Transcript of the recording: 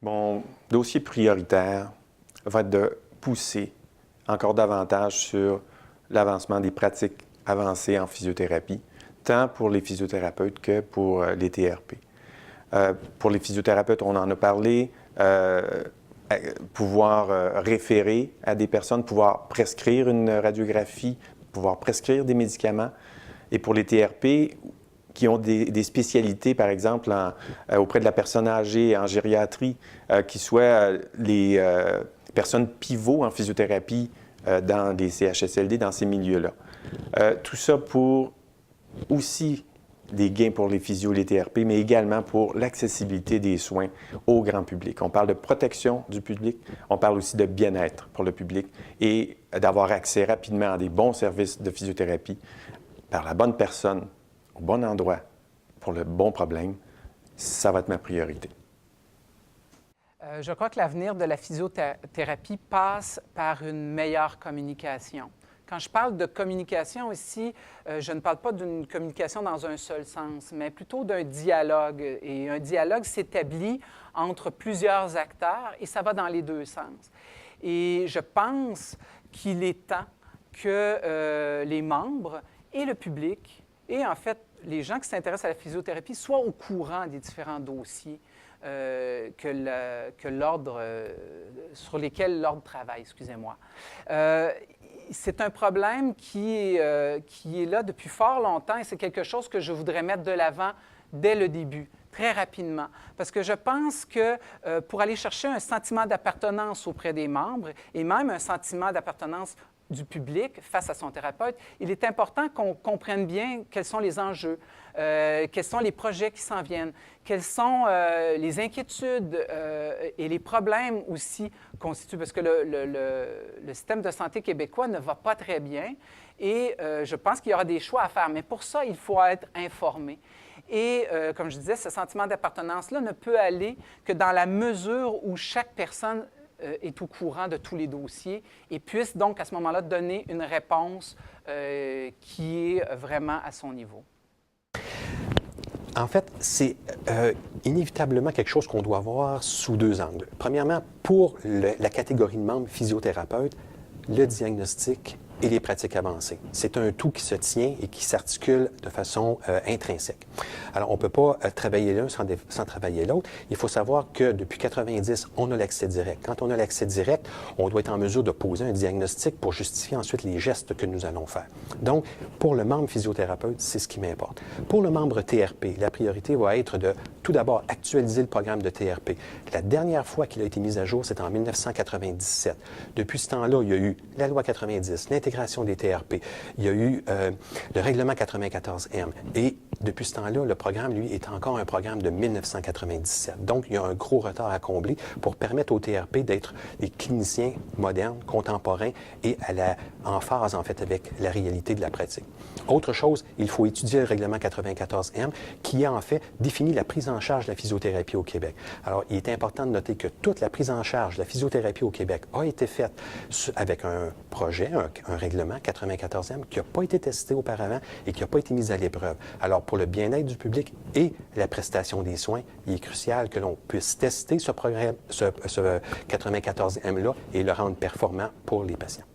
Mon dossier prioritaire va être de pousser encore davantage sur l'avancement des pratiques avancées en physiothérapie, tant pour les physiothérapeutes que pour les TRP. Pour les physiothérapeutes, on en a parlé, pouvoir référer à des personnes, pouvoir prescrire une radiographie, pouvoir prescrire des médicaments. Et pour les TRP, qui ont des spécialités, par exemple, auprès de la personne âgée en gériatrie, qui soient les personnes pivots en physiothérapie dans les CHSLD, dans ces milieux-là. Tout ça pour aussi des gains pour les physios, les TRP, mais également pour l'accessibilité des soins au grand public. On parle de protection du public, on parle aussi de bien-être pour le public et d'avoir accès rapidement à des bons services de physiothérapie par la bonne personne, au bon endroit, pour le bon problème, ça va être ma priorité. Je crois que l'avenir de la physiothérapie passe par une meilleure communication. Quand je parle de communication ici, je ne parle pas d'une communication dans un seul sens, mais plutôt d'un dialogue. Et un dialogue s'établit entre plusieurs acteurs et ça va dans les deux sens. Et je pense qu'il est temps que les membres et le public, et en fait les gens qui s'intéressent à la physiothérapie, soient au courant des différents dossiers sur lesquels l'Ordre travaille, excusez-moi. C'est un problème qui est là depuis fort longtemps et c'est quelque chose que je voudrais mettre de l'avant dès le début, très rapidement. Parce que je pense que pour aller chercher un sentiment d'appartenance auprès des membres et même un sentiment d'appartenance du public face à son thérapeute, il est important qu'on comprenne bien quels sont les enjeux, quels sont les projets qui s'en viennent, quelles sont les inquiétudes et les problèmes aussi constituent, parce que le système de santé québécois ne va pas très bien et je pense qu'il y aura des choix à faire, mais pour ça, il faut être informé. Et comme je disais, ce sentiment d'appartenance-là ne peut aller que dans la mesure où chaque personne est au courant de tous les dossiers et puisse donc à ce moment-là donner une réponse qui est vraiment à son niveau. En fait, c'est inévitablement quelque chose qu'on doit voir sous deux angles. Premièrement, pour la catégorie de membres physiothérapeutes, le diagnostic et les pratiques avancées. C'est un tout qui se tient et qui s'articule de façon intrinsèque. Alors, on ne peut pas travailler l'un sans travailler l'autre. Il faut savoir que depuis 90, on a l'accès direct. Quand on a l'accès direct, on doit être en mesure de poser un diagnostic pour justifier ensuite les gestes que nous allons faire. Donc, pour le membre physiothérapeute, c'est ce qui m'importe. Pour le membre TRP, la priorité va être de tout d'abord actualiser le programme de TRP. La dernière fois qu'il a été mis à jour, c'était en 1997. Depuis ce temps-là, il y a eu la loi 90, l'intégration des TRP, il y a eu le règlement 94M. Et depuis ce temps-là, le programme, lui, est encore un programme de 1997. Donc, il y a un gros retard à combler pour permettre aux TRP d'être des cliniciens modernes, contemporains et en phase, en fait, avec la réalité de la pratique. Autre chose, il faut étudier le règlement 94M qui a, en fait, défini la prise en charge de la physiothérapie au Québec. Alors, il est important de noter que toute la prise en charge de la physiothérapie au Québec a été faite avec un projet, un règlement 94M qui n'a pas été testé auparavant et qui n'a pas été mis à l'épreuve. Alors, pour le bien-être du public et la prestation des soins, il est crucial que l'on puisse tester ce 94M-là et le rendre performant pour les patients.